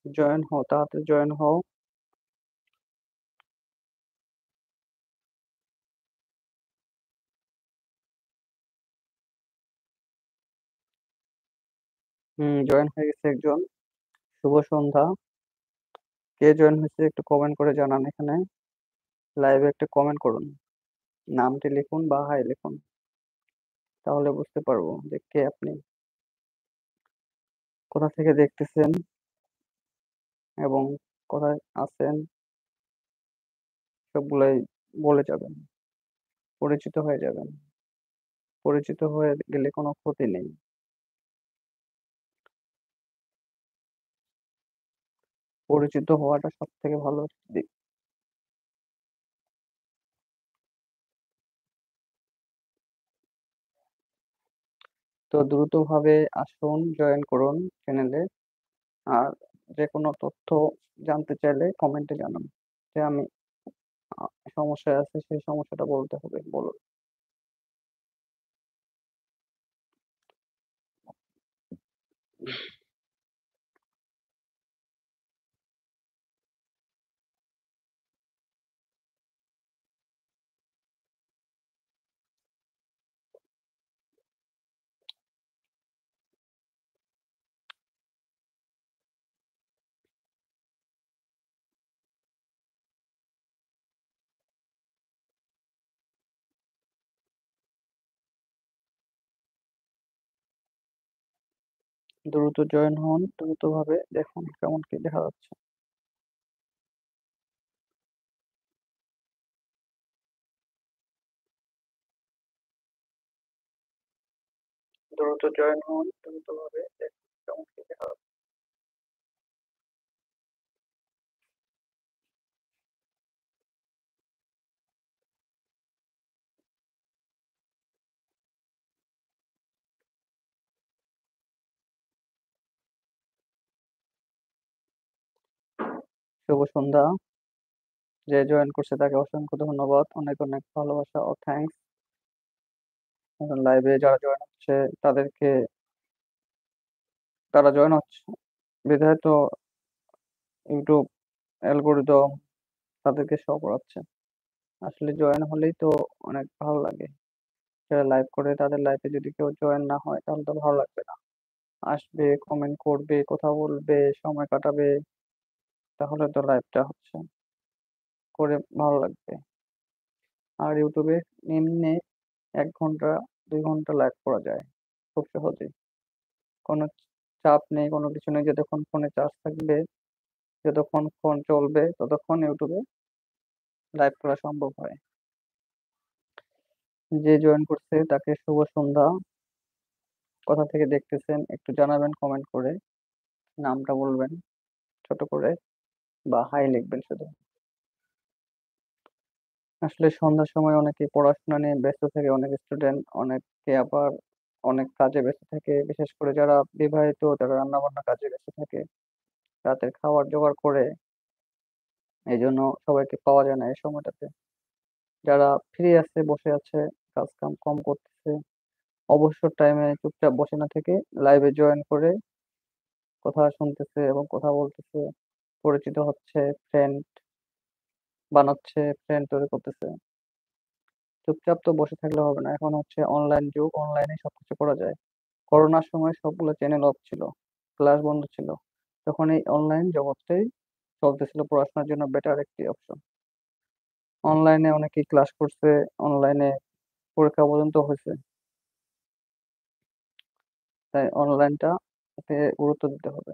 Join হও, তাড়াতাড়ি join হও। জয়েন হয়ে গেছে একজন। শুভ সন্ধ্যা। কে জয়েন হয়েছে একটু কমেন্ট করে জানান এখানে। লাইভে একটা কমেন্ট করুন। নামটি লিখুন বা হাই লিখুন। তাহলে বুঝতে পারবো যে কে আপনি, কোথা থেকে দেখতেছেন এবং কোথায় আছেন, সবগুলাই বলে যাবেন। পরিচিত হয়ে যাবেন। পরিচিত হয়ে গেলে কোনো ক্ষতি নেই। পরিচিত হওয়াটা সবথেকে ভালো দিক। তো দ্রুতভাবে আসুন, জয়েন করুন চ্যানেলে। আর যেকোনো তথ্য জানতে চাইলে কমেন্টে জানান যে আমি আ সমস্যায় আছি, সেই সমস্যাটা বলতে হবে, বলুন। দ্রুত জয়েন হন, দ্রুতভাবে দেখুন কেমন কি দেখা যাচ্ছে। দ্রুত জয়েন হন, দ্রুতভাবে দেখুন কেমন কি দেখা যাচ্ছে। শুভ সন্ধ্যা। যে জয়েন করছে তাকে অসংখ্য ধন্যবাদ। অনেক, অনেক ভালোবাসা ও থ্যাংকস। এখন লাইভে যারা জয়েন হচ্ছে তাদেরকে, তারা জয়েন হচ্ছে বিধায় তো ইউটিউব অ্যালগরিদম তাদেরকে শো করাচ্ছে। আসলে জয়েন হলেই তো অনেক ভালো লাগে। যারা লাইভ করে তাদের লাইভে যদি কেউ জয়েন না হয় তাহলে তো ভালো লাগবে না। আসবে, কমেন্ট করবে, কথা বলবে, সময় কাটাবে, তাহলে তো লাইভটা হচ্ছে করে ভালো লাগবে। আর ইউটিউবে নিম্নে ১ ঘন্টা ২ ঘন্টা লাইভ করা যায় খুব সহজেই। কোনো চাপ নেই, কোনো কিছু নেই। যতক্ষণ ফোনে চার্জ থাকবে, যতক্ষণ ফোন চলবে ততক্ষণ ইউটিউবে লাইভ করা সম্ভব হয়। যে জয়েন করছে তাকে শুভ সন্ধ্যা। কোথা থেকে দেখতেছেন একটু জানাবেন কমেন্ট করে। নামটা বলবেন ছোট করে বা হাই লিখবেন শুধু। আসলে সন্ধ্যার সময় অনেকে পড়াশোনা নিয়ে ব্যস্ত থাকে, অনেক স্টুডেন্ট, অনেকে আবার অনেক কাজে ব্যস্ত থাকে। বিশেষ করে যারা বিবাহিত তারা রান্নাবান্না কাজে ব্যস্ত থাকে। রাতের খাবার জোগাড় করে, এইজন্য সবাইকে পাওয়া যায় না এই সময়টাতে। যারা ফ্রি আছে, বসে আছে, কাজ কাম কম করতেছে, অবসর টাইমে চুপচাপ বসে না থেকে লাইভে জয়েন করে কথা শুনতেছে এবং কথা বলতেছে, পরিচিত হচ্ছে, ফ্রেন্ড বানাচ্ছে, ফ্রেন্ড তৈরি করতেছে। চুপচাপ তো বসে থাকলে হবে না। এখন হচ্ছে অনলাইন যুগ, অনলাইনে সবকিছু করা যায়। করোনার সময় সবগুলো চ্যানেল অফ ছিল, ক্লাস বন্ধ ছিল। তখন এই অনলাইন জগৎটাই চলতেছিল পড়াশোনার জন্য বেটার একটি অপশন। অনলাইনে অনেকেই ক্লাস করছে, অনলাইনে পরীক্ষা পর্যন্ত হইছে। তাই অনলাইনটাতে গুরুত্ব দিতে হবে।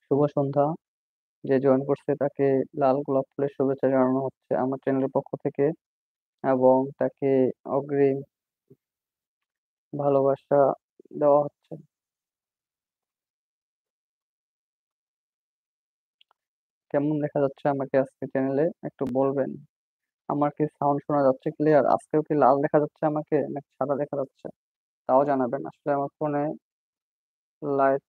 শুভ সন্ধ্যা। যে জয়েন করছে তাকে লাল গোলাপ ফুলের শুভেচ্ছা জানানো হচ্ছে আমার চ্যানেলের পক্ষ থেকে, এবং তাকে অগ্রিম ভালোবাসা দেওয়া হচ্ছে। কেমন দেখা যাচ্ছে আমাকে আজকে চ্যানেলে একটু বলবেন? আমার কি সাউন্ড শোনা যাচ্ছে ক্লিয়ার? আজকেও কি লাল দেখা যাচ্ছে আমাকে নাকি সাদা দেখা যাচ্ছে? তাও জানাবেন। আসলে আমার ফোনে লাইট